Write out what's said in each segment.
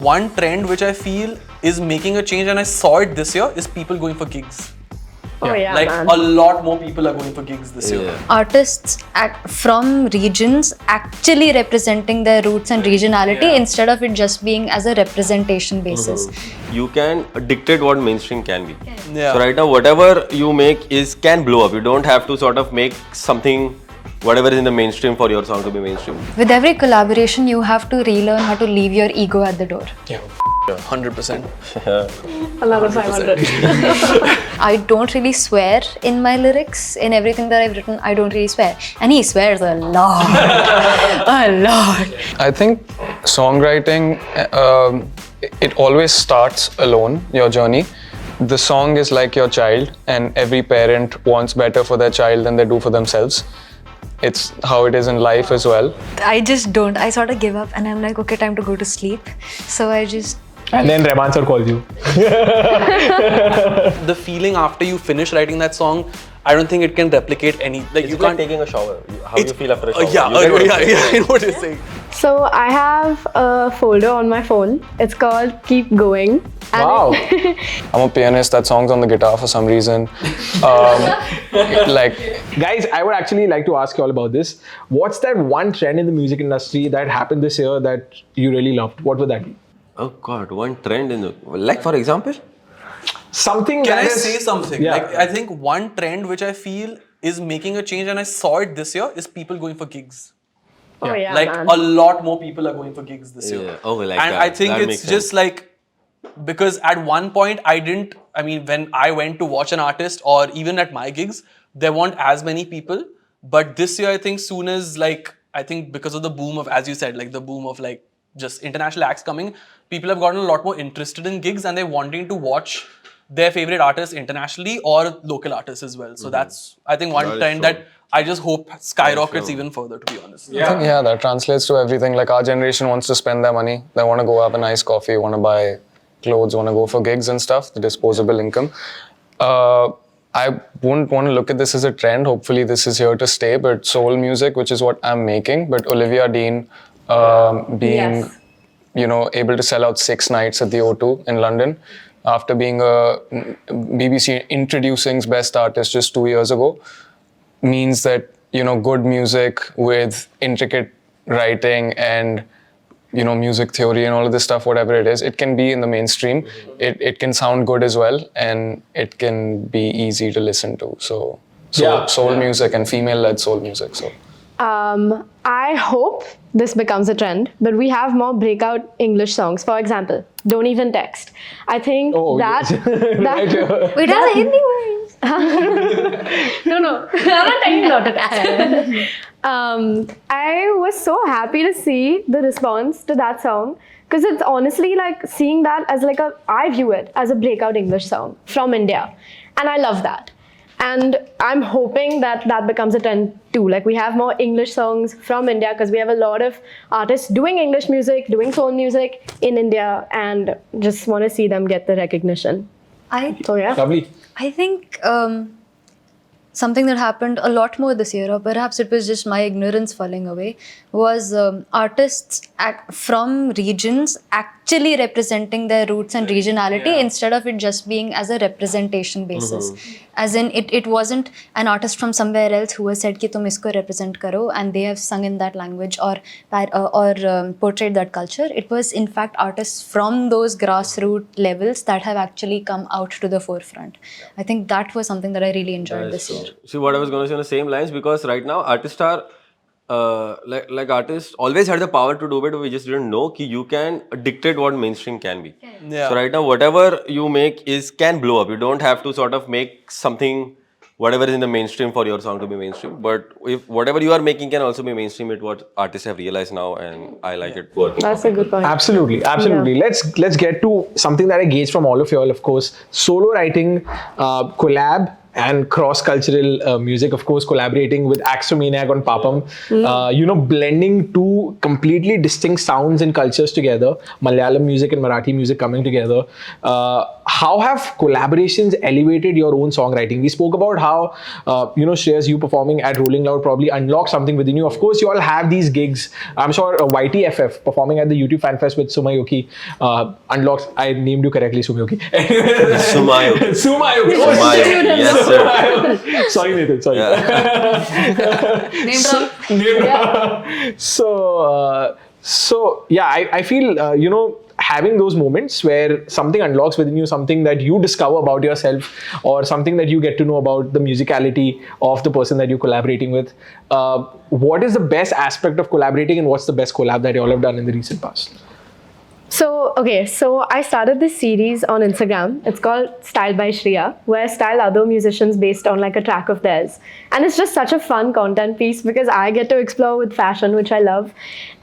One trend which I feel is making a change, and I saw it this year, is people going for gigs. Oh yeah, Like man. a lot more people are going for gigs this year. Artists from regions actually representing their roots and regionality instead of it just being as a representation basis. You can dictate what mainstream can be. Yeah. So right now, whatever you make can blow up. You don't have to sort of make something, whatever is in the mainstream for your song to be mainstream. With every collaboration, you have to relearn how to leave your ego at the door. Yeah. 100%. Another 500. I don't really swear in my lyrics. In everything that I've written, I don't really swear. And he swears a lot. A lot. I think songwriting, it always starts alone, your journey. The song is like your child, and every parent wants better for their child than they do for themselves. It's how it is in life as well. I just don't. I sort of give up and I'm like, okay, time to go to sleep. So I just... And then Rahman sir calls you. The feeling after you finish writing that song, I don't think it can replicate any. Like It's you like can't. taking a shower. How do you feel after a shower? Yeah, You get what I'm saying? yeah, I know what you're saying. So I have a folder on my phone. It's called Keep Going. And Wow. I'm a pianist that songs on the guitar for some reason. Guys, I would actually like to ask you all about this. What's that one trend in the music industry that happened this year that you really loved? What would that be? Oh God, one trend in the, like for example? Something Can that I is- say something? Yeah. Like I think one trend which I feel is making a change, and I saw it this year, is people going for gigs. oh yeah, Like man. a lot more people are going for gigs this year. Yeah. Oh, like and that. I think That it's makes just sense. like, because at one point when I went to watch an artist, or even at my gigs, there weren't as many people. But this year, I think soon as I think because of the boom of, as you said, like the boom of like just international acts coming, people have gotten a lot more interested in gigs, and they're wanting to watch their favorite artists internationally or local artists as well. So that's, I think, one That is trend true. that I just hope skyrockets true. even further, to be honest. I think, that translates to everything. Like our generation wants to spend their money. They want to go have a nice coffee, want to buy clothes, want to go for gigs and stuff, the disposable income. I wouldn't want to look at this as a trend. Hopefully this is here to stay, but soul music, which is what I'm making, but Olivia Dean being, Yes. able to sell out 6 nights at the O2 in London after being a BBC Introducing's Best Artist just 2 years ago, means that, good music with intricate writing and, music theory and all of this stuff, whatever it is, it can be in the mainstream. It can sound good as well, and it can be easy to listen to. So soul music and female-led soul music. So. I hope this becomes a trend, but we have more breakout English songs. For example, Don't Even Text. I think that Wait, that's a Hindi word. No, I'm not talking about it. I was so happy to see the response to that song, because it's honestly like seeing that as I view it as a breakout English song from India, and I love that. And I'm hoping that becomes a trend too. Like we have more English songs from India, because we have a lot of artists doing English music, doing soul music in India, and just want to see them get the recognition. So yeah. Lovely. I think something that happened a lot more this year, or perhaps it was just my ignorance falling away, was artists from regions actually representing their roots and regionality instead of it just being as a representation basis. As in, it wasn't an artist from somewhere else who has said ki tum isko represent karo, and they have sung in that language or portrayed that culture. It was in fact artists from those grassroots levels that have actually come out to the forefront. I think that was something that I really enjoyed this year. See what I was going to say on the same lines, because right now artists are like artists always had the power to do it, but we just didn't know that you can dictate what mainstream can be. Yeah. So right now whatever you make can blow up. You don't have to sort of make something, whatever is in the mainstream for your song to be mainstream, but if whatever you are making can also be mainstream, it's what artists have realized now, and I like it working. That's a good point. Absolutely. Let's get to something that I gauge from all of you all, of course. Solo writing, collab, and cross-cultural music, of course, collaborating with Aksomaniac on Papam, blending two completely distinct sounds and cultures together, Malayalam music and Marathi music coming together. How have collaborations elevated your own songwriting? We spoke about how, Shreyas, you performing at Rolling Loud probably unlocked something within you. Of course, you all have these gigs. I'm sure YTFF performing at the YouTube Fan Fest with Tsumyoki unlocks. I named you correctly, Tsumyoki. Sumayoki. Sumayoki. Sumayoki. Yes, sir. Sorry, Nathan. Sorry. Name drop. So yeah, I feel having those moments where something unlocks within you, something that you discover about yourself, or something that you get to know about the musicality of the person that you're collaborating with. What is the best aspect of collaborating, and what's the best collab that you all have done in the recent past? So I started this series on Instagram. It's called Style by Shriya, where I style other musicians based on like a track of theirs. And it's just such a fun content piece because I get to explore with fashion, which I love,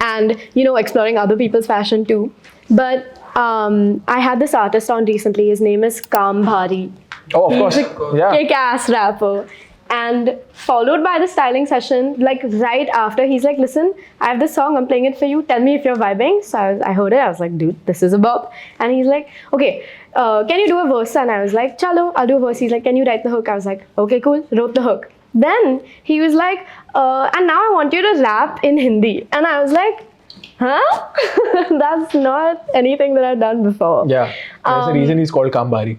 and exploring other people's fashion too. But I had this artist on recently. His name is Bhaarat. Oh, of course. Yeah. Kick-ass rapper. And followed by the styling session, like right after, he's like, listen, I have this song, I'm playing it for you, tell me if you're vibing. So I heard it, I was like, dude, this is a bop. And he's like, okay, can you do a verse? And I was like, chalo, I'll do a verse. He's like, can you write the hook? I was like, okay, cool, wrote the hook. Then he was like, and now I want you to rap in Hindi. And I was like, huh? That's not anything that I've done before. Yeah, that's the reason he's called Kambari.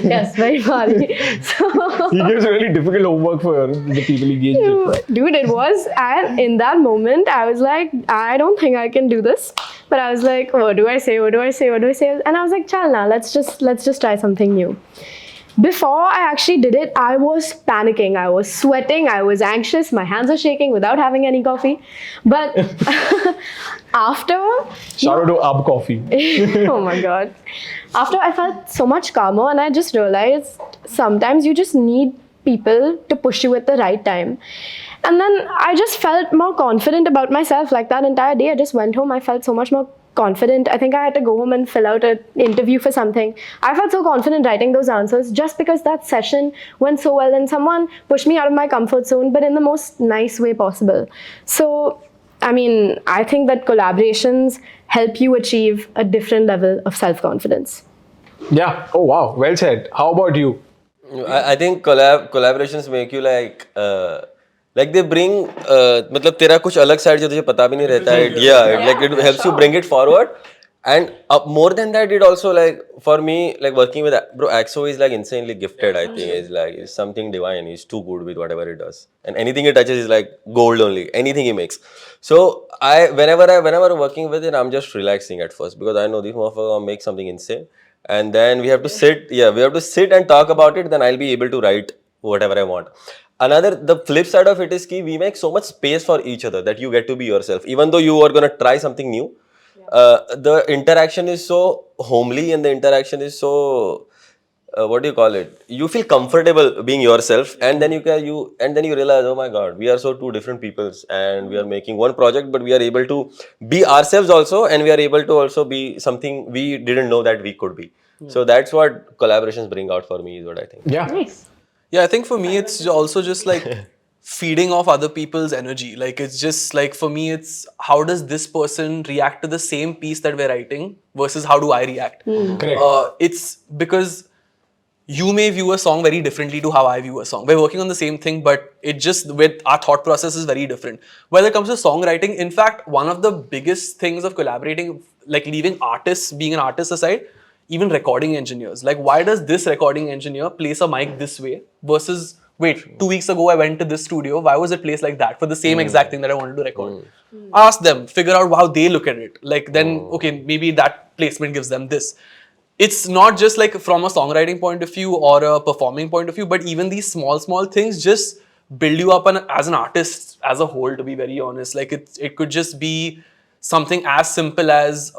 Yes, very funny. So, he gives really difficult homework for the people he engages with. dude, it was, and in that moment, I was like, I don't think I can do this. But I was like, what do I say? What do I say? What do I say? And I was like, chal na, let's just try something new. Before I actually did it, I was panicking, I was sweating, I was anxious, my hands are shaking without having any coffee. But after... Shout out to Ab Coffee. Oh my God. After, I felt so much calmer, and I just realized sometimes you just need people to push you at the right time. And then I just felt more confident about myself. Like that entire day, I just went home, I felt so much more confident. I think I had to go home and fill out an interview for something. I felt so confident writing those answers just because that session went so well and someone pushed me out of my comfort zone, but in the most nice way possible. So, I mean, I think that collaborations help you achieve a different level of self-confidence. Yeah. Oh, wow. Well said. How about you? I think collaborations make you like they bring मतलब तेरा कुछ अलग side जो तुझे पता भी नहीं रहता है. Yeah, like it helps you bring it forward. And more than that, it also like for me, like working with bro, Axo is like insanely gifted. I think it's something divine. He's too good with whatever he does, and anything he touches is like gold only. Anything he makes. So whenever I'm working with it, I'm just relaxing at first because I know this motherfucker will make something insane, and then we have to sit. Yeah, we have to sit and talk about it. Then I'll be able to write whatever I want. The flip side of it is that we make so much space for each other that you get to be yourself, even though you are gonna try something new. The interaction is so homely and the interaction is so what do you call it? You feel comfortable being yourself, and then you realize, oh my God, we are so two different peoples, and we are making one project, but we are able to be ourselves also, and we are able to also be something we didn't know that we could be. So that's what collaborations bring out for me, is what I think. Yeah. Nice. Yeah, I think for me, it's also just like feeding off other people's energy. Like, it's just like, for me, it's how does this person react to the same piece that we're writing versus how do I react? Correct. It's because you may view a song very differently to how I view a song. We're working on the same thing, but it just, with our thought process is very different. When it comes to songwriting, in fact, one of the biggest things of collaborating, like leaving artists, being an artist aside, even recording engineers. Like, why does this recording engineer place a mic this way versus, wait, 2 weeks ago I went to this studio, why was it placed like that for the same exact thing that I wanted to record? Ask them, figure out how they look at it. Like, then, okay, maybe that placement gives them this. It's not just like from a songwriting point of view or a performing point of view, but even these small things just build you up as an artist as a whole, to be very honest. Like, it could just be something as simple as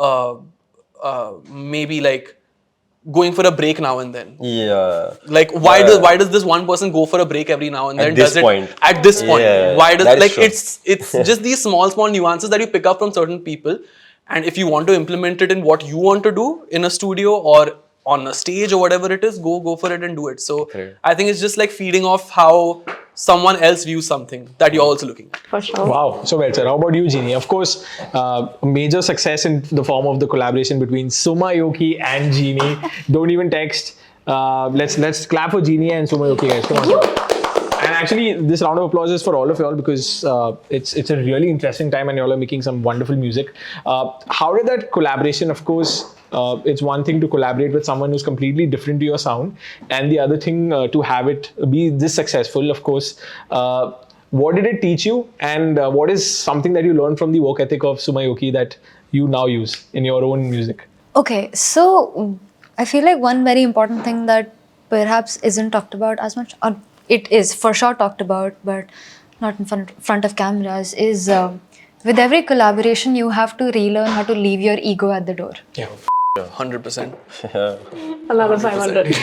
maybe like going for a break now and then. Yeah. Like, why does this one person go for a break every now and then? At this point. At this point. Yeah, Why does, that is like, true. it's just these small nuances that you pick up from certain people. And if you want to implement it in what you want to do in a studio or on a stage or whatever it is, go for it and do it. So Correct. I think it's just like feeding off how someone else views something that you're also looking at. For sure. Wow, so well said. How about you, Gini? Of course, a major success in the form of the collaboration between Tsumyoki and Gini. Don't even text. Let's clap for Gini and Tsumyoki, guys. Come on. And actually, this round of applause is for all of y'all because it's a really interesting time and y'all are making some wonderful music. How did that collaboration, of course, it's one thing to collaborate with someone who's completely different to your sound, and the other thing to have it be this successful, of course. What did it teach you, and what is something that you learned from the work ethic of Tsumyoki that you now use in your own music? Okay, so I feel like one very important thing that perhaps isn't talked about as much, or it is for sure talked about, but not in front of cameras, is with every collaboration, you have to relearn how to leave your ego at the door. Yeah. 100%. Another 500.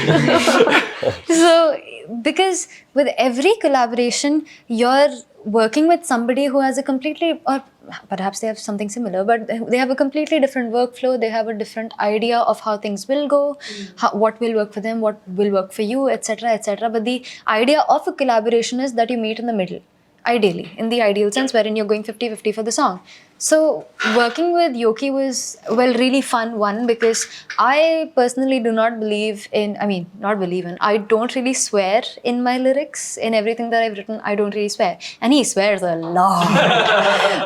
So, because with every collaboration, you're working with somebody who has a completely, or perhaps they have something similar, but they have a completely different workflow. They have a different idea of how things will go, what will work for them, what will work for you, etc., etc. But the idea of a collaboration is that you meet in the middle, ideally, in the ideal sense, wherein you're going 50-50 for the song. So working with Yoki was, well, really fun, one, because I personally do not believe in, I don't really swear in my lyrics, in everything that I've written, I don't really swear. And he swears a lot,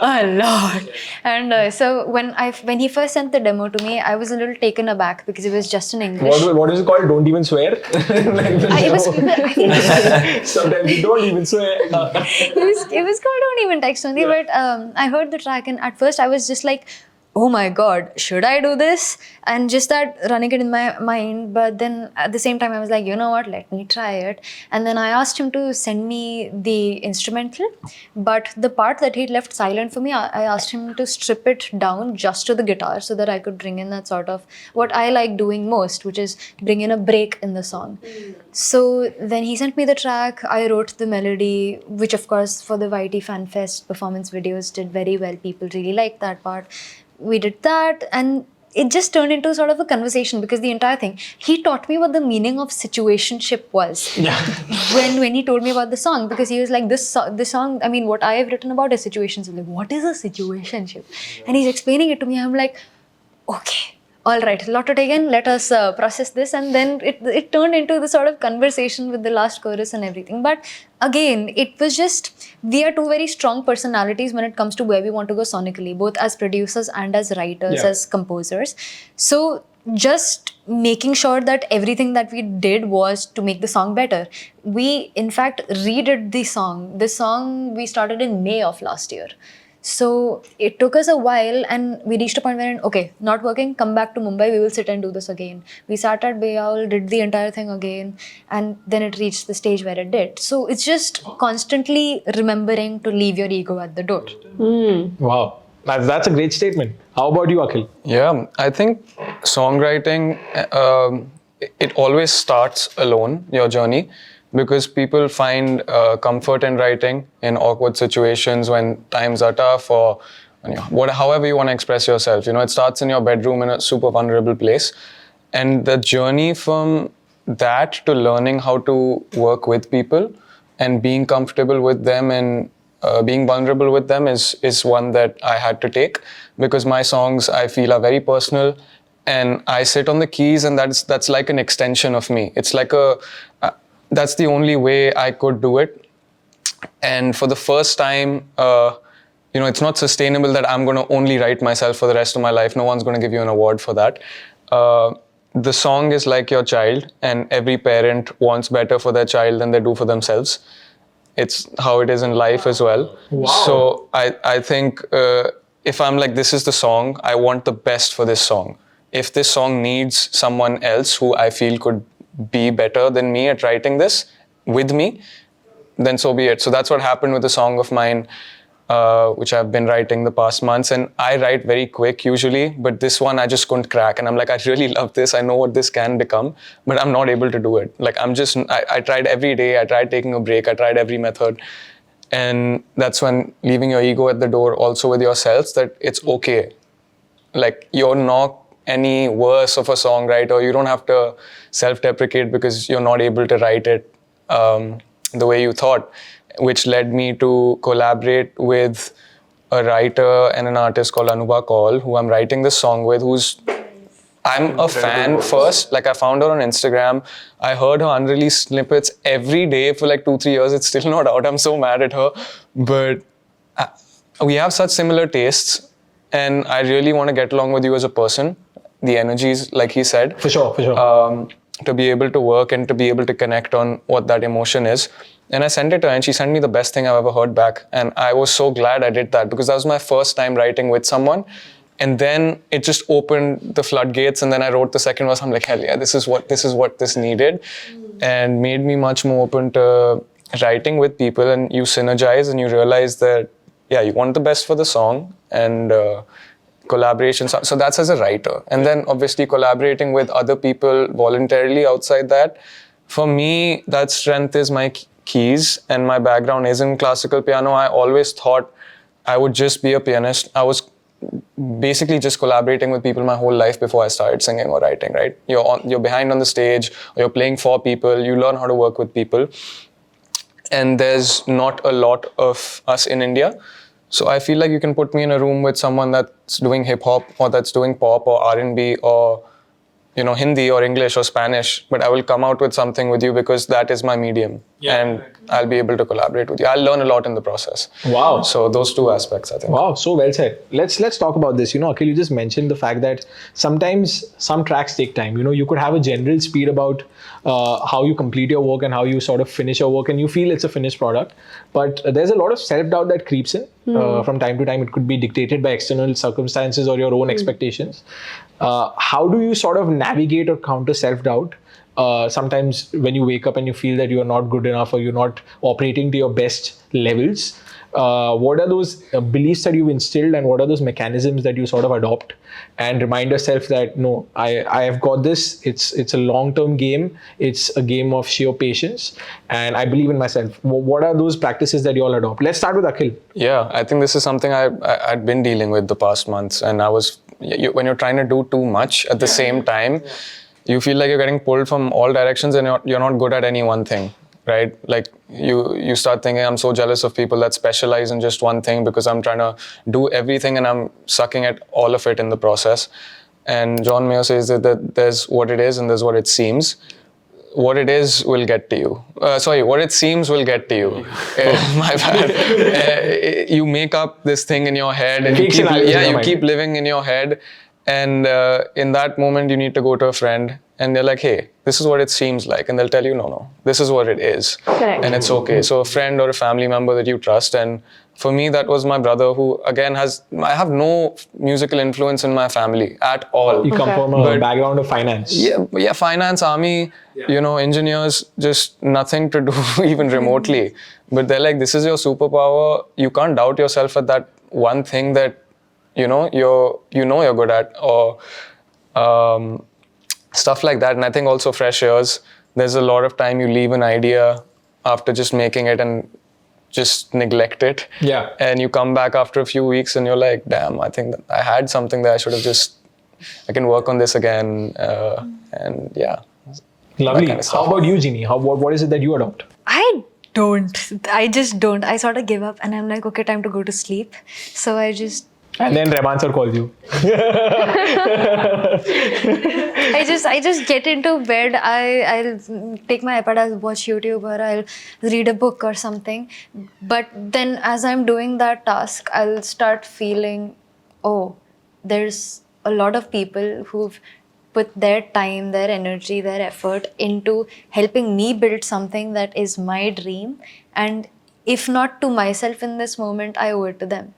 a lot. And so when he first sent the demo to me, I was a little taken aback because it was just in English. What is it called? Don't even swear? I think Sometimes you don't even swear. it was called Don't Even Text only, but I heard the track and at first I was just like, oh my god, should I do this? And just that running it in my mind. But then at the same time I was like, you know what, let me try it. And then I asked him to send me the instrumental, but the part that he left silent for me, I asked him to strip it down just to the guitar so that I could bring in that sort of what I like doing most, which is bring in a break in the song. So then he sent me the track, I wrote the melody, which of course for the YT Fan Fest performance videos did very well. People really liked that part. We did that and it just turned into sort of a conversation because the entire thing, he taught me what the meaning of situationship was. Yeah. when he told me about the song, because he was like, this song, I mean, what I have written about is situations. I'm like, what is a situationship? And he's explaining it to me. I'm like, okay, all right, lot to take in, let us process this. And then it turned into the sort of conversation with the last chorus and everything. But again, it was just, we are two very strong personalities when it comes to where we want to go sonically, both as producers and as writers, as composers. So just making sure that everything that we did was to make the song better. We, in fact, redid the song. The song we started in May of last year. So it took us a while and we reached a point where, okay, not working, come back to Mumbai, we will sit and do this again. We sat at Beyaul, did the entire thing again, and then it reached the stage where it did. So it's just constantly remembering to leave your ego at the door. Wow. That's a great statement. How about you, Akhil? Yeah, I think songwriting, it always starts alone, your journey, because people find comfort in writing in awkward situations when times are tough or however you want to express yourself. You know, it starts in your bedroom in a super vulnerable place. And the journey from that to learning how to work with people and being comfortable with them and being vulnerable with them is one that I had to take, because my songs, I feel, are very personal and I sit on the keys and that's like an extension of me. It's like that's the only way I could do it. And for the first time, it's not sustainable that I'm going to only write myself for the rest of my life. No one's going to give you an award for that. The song is like your child, and every parent wants better for their child than they do for themselves. It's how it is in life as well. Wow. So I think if I'm like, this is the song, I want the best for this song. If this song needs someone else who I feel could be better than me at writing this with me, then so be it. So that's what happened with a song of mine, which I've been writing the past months. And I write very quick usually, but this one I just couldn't crack. And I'm like, I really love this. I know what this can become, but I'm not able to do it. Like I tried every day. I tried taking a break. I tried every method. And that's when leaving your ego at the door also with yourselves, that it's okay. Like you're not any worse of a songwriter. You don't have to self-deprecate because you're not able to write it the way you thought, which led me to collaborate with a writer and an artist called Anubha Kaul, who I'm writing this song with, I'm a fan first. Like, I found her on Instagram. I heard her unreleased snippets every day for like 2-3 years. It's still not out. I'm so mad at her. But we have such similar tastes, and I really want to get along with you as a person. The energies, like he said. For sure. To be able to work and to be able to connect on what that emotion is. And I sent it to her, and she sent me the best thing I've ever heard back. And I was so glad I did that, because that was my first time writing with someone. And then it just opened the floodgates, and then I wrote the second verse. I'm like, hell yeah, this is what this needed, and made me much more open to writing with people. And you synergize, and you realize that, yeah, you want the best for the song, and collaboration. So that's as a writer. And then obviously collaborating with other people voluntarily outside that. For me, that strength is my keys, and my background is in classical piano. I always thought I would just be a pianist. I was basically just collaborating with people my whole life before I started singing or writing, right? You're behind on the stage, or you're playing for people, you learn how to work with people. And there's not a lot of us in India. So I feel like you can put me in a room with someone that's doing hip hop, or that's doing pop or R&B, or Hindi or English or Spanish, but I will come out with something with you because that is my medium, and I'll be able to collaborate with you. I'll learn a lot in the process. Wow. So those two aspects, I think. Wow, so well said. Let's talk about this. Akhil, you just mentioned the fact that sometimes some tracks take time. You could have a general speed about how you complete your work and how you sort of finish your work, and you feel it's a finished product. But there's a lot of self-doubt that creeps in from time to time. It could be dictated by external circumstances or your own expectations. How do you sort of navigate or counter self-doubt? Sometimes when you wake up and you feel that you are not good enough, or you're not operating to your best levels, what are those beliefs that you've instilled, and what are those mechanisms that you sort of adopt and remind yourself that, no, I have got this. It's a long-term game. It's a game of sheer patience, and I believe in myself. What are those practices that you all adopt? Let's start with Akhil. Yeah, I think this is something I'd been dealing with the past months, and when you're trying to do too much at the same time, you feel like you're getting pulled from all directions, and you're not good at any one thing, right? Like you start thinking, I'm so jealous of people that specialize in just one thing, because I'm trying to do everything and I'm sucking at all of it in the process. And John Mayer says that there's what it is and there's what it seems. What it is will get to you. What it seems will get to you. My bad. You make up this thing in your head, and you keep living in your head. And in that moment, you need to go to a friend, and they're like, hey, this is what it seems like. And they'll tell you, no, this is what it is. Correct. And it's okay. So a friend or a family member that you trust. And for me, that was my brother, who again I have no musical influence in my family at all. You come from a background of finance. Yeah, finance, army, engineers, just nothing to do even remotely. But they're like, this is your superpower. You can't doubt yourself at that one thing that you're good at, or stuff like that. And I think also fresh airs, there's a lot of time you leave an idea after just making it and just neglect it. Yeah. And you come back after a few weeks and you're like, damn, I think that I had something that I can work on this again. And yeah. Lovely. How about you, Gini? What is it that you adopt? I just don't. I sort of give up, and I'm like, okay, time to go to sleep. So I just... And then Rahman sir calls you. I just get into bed. I'll take my iPad, I'll watch YouTube, or I'll read a book or something. But then as I'm doing that task, I'll start feeling, oh, there's a lot of people who've put their time, their energy, their effort into helping me build something that is my dream. And if not to myself in this moment, I owe it to them.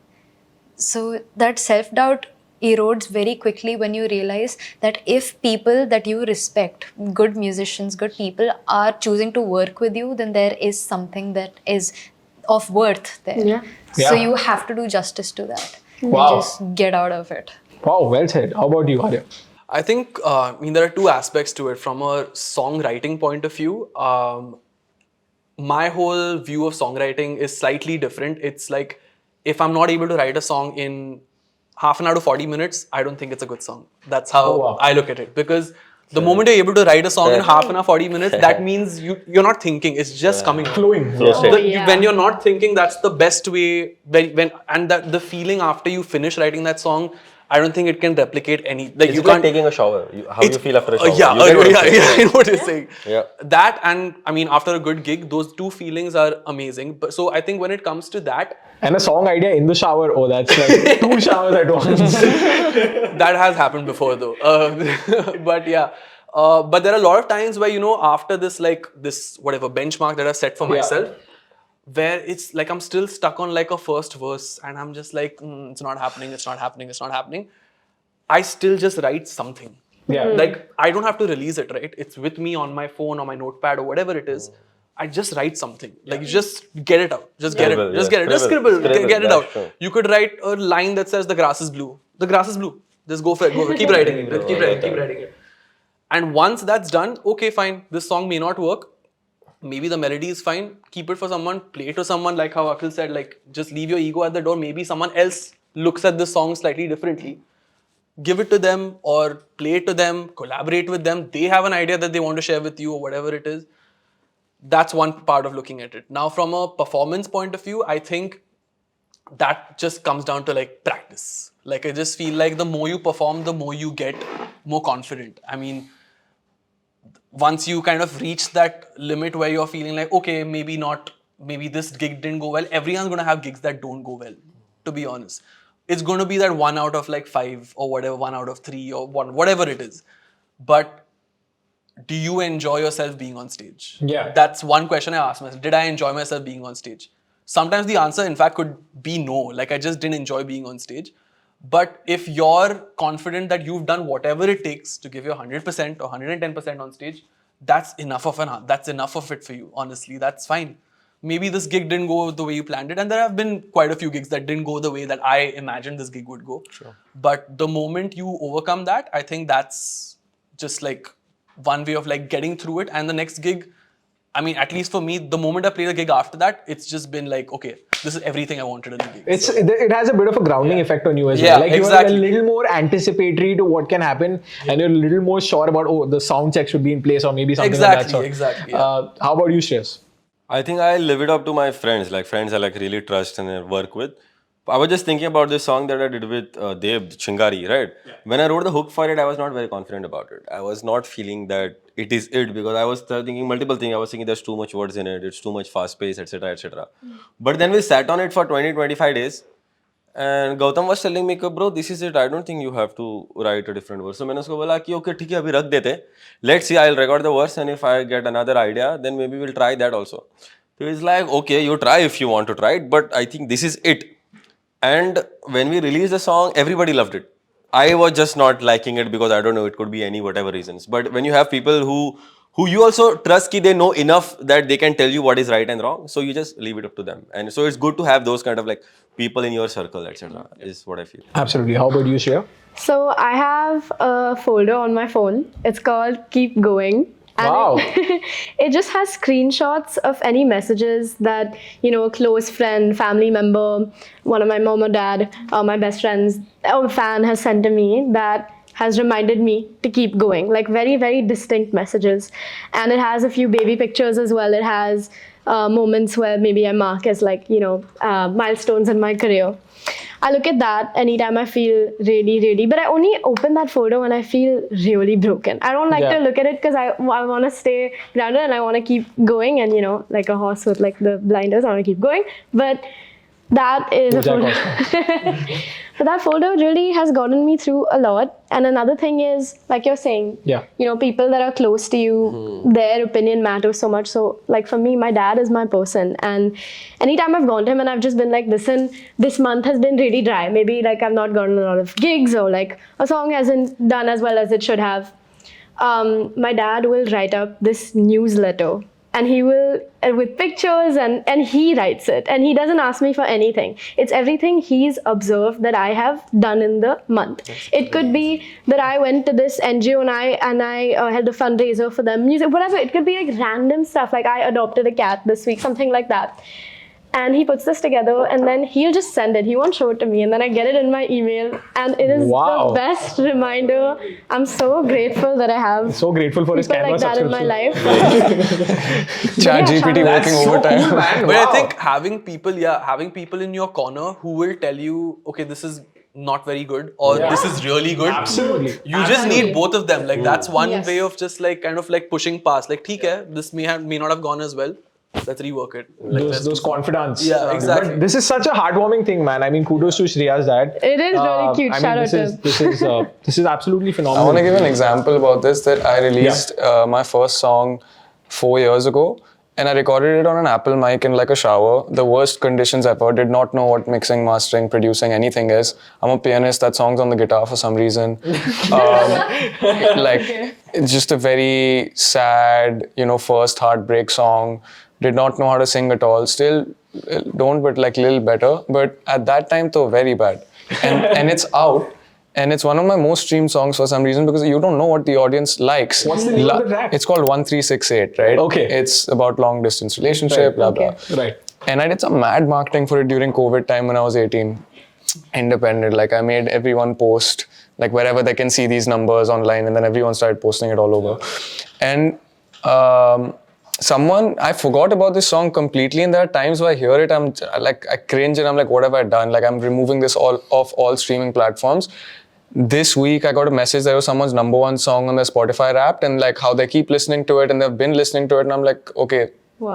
So that self-doubt erodes very quickly when you realize that if people that you respect, good musicians, good people, are choosing to work with you, then there is something that is of worth there. Yeah. So you have to do justice to that. Wow. And just get out of it. Wow, well said. How about you, Aarya? I think, there are two aspects to it. From a songwriting point of view, my whole view of songwriting is slightly different. It's like, if I'm not able to write a song in half an hour to 40 minutes, I don't think it's a good song. That's how wow. I look at it. Because the moment you're able to write a song in half an hour, 40 minutes, that means you're not thinking. It's just coming out. Flowing. Flow state. When you're not thinking, that's the best way. And that the feeling after you finish writing that song, I don't think it can replicate any. Like It's you like can't taking a shower. How you feel after a shower. yeah, You get what I'm saying? I know what you're saying. Yeah. That and I mean, after a good gig, those two feelings are amazing. But so I think when it comes to that, And a song idea in the shower. Oh, that's like 2 showers at once. that has happened before though. But yeah. But there are a lot of times where, after this, like this, whatever benchmark that I've set for myself, where it's like I'm still stuck on like a first verse and I'm just like, it's not happening, it's not happening, it's not happening. I still just write something. Yeah. Like I don't have to release it, right? It's with me on my phone or my notepad or whatever it is. I just write something. Like you just get it out. Just get Scribble, it. Just yeah. get it. Just Scribble. scribble. Scribble, Get it that's out. true. You could write a line that says the grass is blue. The grass is blue. Just go for it. Go for it. Keep writing it. Keep writing it. And once that's done, okay, fine. This song may not work. Maybe the melody is fine. Keep it for someone. Play it to someone. Like how Akhil said, like just leave your ego at the door. Maybe someone else looks at this song slightly differently. Give it to them or play it to them. Collaborate with them. They have an idea that they want to share with you or whatever it is. That's one part of looking at it. Now, from a performance point of view, I think that just comes down to like practice. Like I just feel like the more you perform, the more you get more confident. I mean, once you kind of reach that limit where you're feeling like, okay, maybe this gig didn't go well. Everyone's going to have gigs that don't go well, to be honest. It's going to be that 1 out of like 5 or whatever, 1 out of 3 or 1, whatever it is. But do you enjoy yourself being on stage? Yeah. That's one question I asked myself. Did I enjoy myself being on stage? Sometimes the answer, in fact, could be no. Like, I just didn't enjoy being on stage. But if you're confident that you've done whatever it takes to give your 100% or 110% on stage, that's enough of it for you, honestly. That's fine. Maybe this gig didn't go the way you planned it. And there have been quite a few gigs that didn't go the way that I imagined this gig would go. Sure. But the moment you overcome that, I think that's just like one way of like getting through it. And the next gig, I mean, at least for me, the moment I play the gig after that, it's just been like, okay, this is everything I wanted in the gig. It has a bit of a grounding effect on you as Yeah, well. Like exactly. you're a little more anticipatory to what can happen, and you're a little more sure about the sound check should be in place or maybe something like that. Exactly. How about you, Shreyas? I think I live it up to my friends, like friends I like really trust and work with. I was just thinking about this song that I did with Dev, Chingari, right? Yeah. When I wrote the hook for it, I was not very confident about it. I was not feeling that it is it because I was thinking multiple things. I was thinking there's too much words in it, it's too much fast pace, etc., etc. But then we sat on it for 20-25 days and Gautam was telling me, bro, this is it. I don't think you have to write a different verse. So I said, okay, ठीक है, अभी रख देते. Let's see, I'll record the verse and if I get another idea, then maybe we'll try that also. So he's like, okay, you try if you want to try it, but I think this is it. And when we released the song, everybody loved it. I was just not liking it because I don't know, it could be any whatever reasons. But when you have people who you also trust that they know enough that they can tell you what is right and wrong, so you just leave it up to them. And so it's good to have those kind of like people in your circle, etc. is what I feel. Absolutely. How about you, Shreya? So I have a folder on my phone. It's called Keep Going. And Wow. it just has screenshots of any messages that, a close friend, family member, one of my mom or dad, my best friends, or a fan has sent to me that has reminded me to keep going. Like very, very distinct messages. And it has a few baby pictures as well. It has moments where maybe I mark as like, milestones in my career. I look at that anytime I feel really, but I only open that photo when I feel really broken. I don't like to look at it because I want to stay grounded and I want to keep going and, like a horse with like the blinders, I want to keep going. But that is a photo. But that photo really has gotten me through a lot. And another thing is, like you're saying, people that are close to you, their opinion matters so much. So like for me, my dad is my person. And anytime I've gone to him and I've just been like, listen, this month has been really dry. Maybe like I've not gotten a lot of gigs or like a song hasn't done as well as it should have. My dad will write up this newsletter. And he will, with pictures, and he writes it. And he doesn't ask me for anything. It's everything he's observed that I have done in the month. It could be that I went to this NGO and I held a fundraiser for them, music, whatever. It could be like random stuff, like I adopted a cat this week, something like that. And he puts this together and then he'll just send it. He won't show it to me. And then I get it in my email. And it is Wow. the best reminder. I'm so grateful that I have So grateful for his people Canva like that in my subscription. life. ChatGPT working So overtime. cool, man. But I Wow. think having people in your corner who will tell you, okay, this is not very good or this is really good. Absolutely. You just need both of them. Like that's one Yes. way of just like kind of like pushing past. Like, theek hai, this may not have gone as well. Let's rework it. Like, Those confidants. Yeah, exactly. But this is such a heartwarming thing, man. I mean, kudos to Shreya's dad. It is really cute. I Shout mean, out to him. this is absolutely I phenomenal. want to give an example about this that I released my first song 4 years ago and I recorded it on an Apple mic in like a shower. The worst conditions ever. Did not know what mixing, mastering, producing, anything is. I'm a pianist. That song's on the guitar for some reason. Like it's just a very sad, first heartbreak song. Did not know how to sing at all. Still don't, but like little better. But at that time, though, very bad. And it's out. And it's one of my most streamed songs for some reason because you don't know what the audience likes. What's the name of the track? It's called 1368, right? Okay. It's about long distance relationship, blah, blah. Right. And I did some mad marketing for it during COVID time when I was 18. Independent. Like I made everyone post, like wherever they can see these numbers online, and then everyone started posting it all over. And I forgot about this song completely, and there are times where I hear it, I cringe and I'm like, what have I done? Like I'm removing this off all streaming platforms. This week I got a message that was someone's #1 song on their Spotify Wrapped, and like how they keep listening to it and they've been listening to it, and I'm like, okay,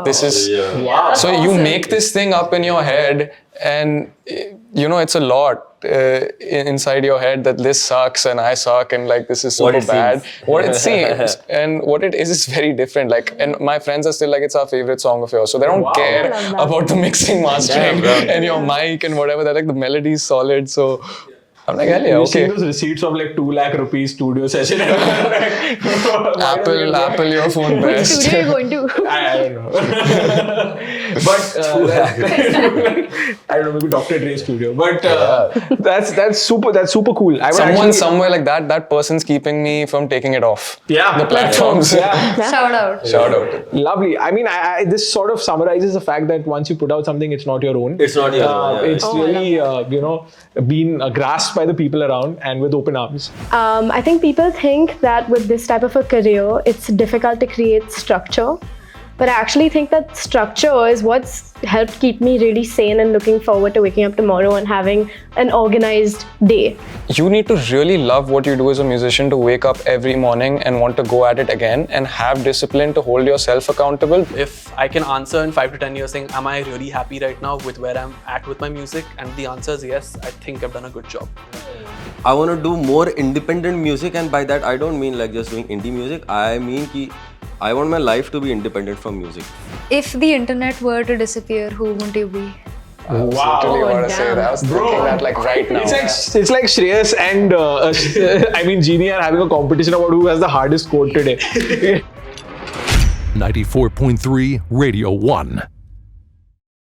this is Wow. so you make this thing up in your head, and it's a lot inside your head that this sucks and I suck and like this is super bad. What it seems and what it is very different. Like, and my friends are still like, it's our favorite song of yours, so they don't care I love that. about the mixing, mastering, and your mic and whatever. They're like, the melody is solid, so I'm like, hell yeah, You okay. see those receipts of like 2 lakh rupees studio session. Apple, your phone Which best. studio are you going to? I don't know. But I don't know, maybe Dr. Dre's studio. But that's super cool. I would Someone actually, somewhere like that person's keeping me from taking it off. Yeah. The platforms. Yeah. Shout out. Shout out. Lovely. I mean, this sort of summarizes the fact that once you put out something, it's not your own. It's not your own, yeah. It's really, been grasped by the people around and with open arms. I think people think that with this type of a career, it's difficult to create structure. But I actually think that structure is what's helped keep me really sane and looking forward to waking up tomorrow and having an organized day. You need to really love what you do as a musician to wake up every morning and want to go at it again, and have discipline to hold yourself accountable. If I can answer in 5 to 10 years saying, am I really happy right now with where I'm at with my music? And the answer is yes, I think I've done a good job. I want to do more independent music, and by that I don't mean like just doing indie music. I mean I want my life to be independent from music. If the internet were to disappear, who would you be? Wow. Literally want to say that. I was thinking that like right now. It's like Shreyas and Gini are having a competition about who has the hardest code today. 94.3 Radio 1.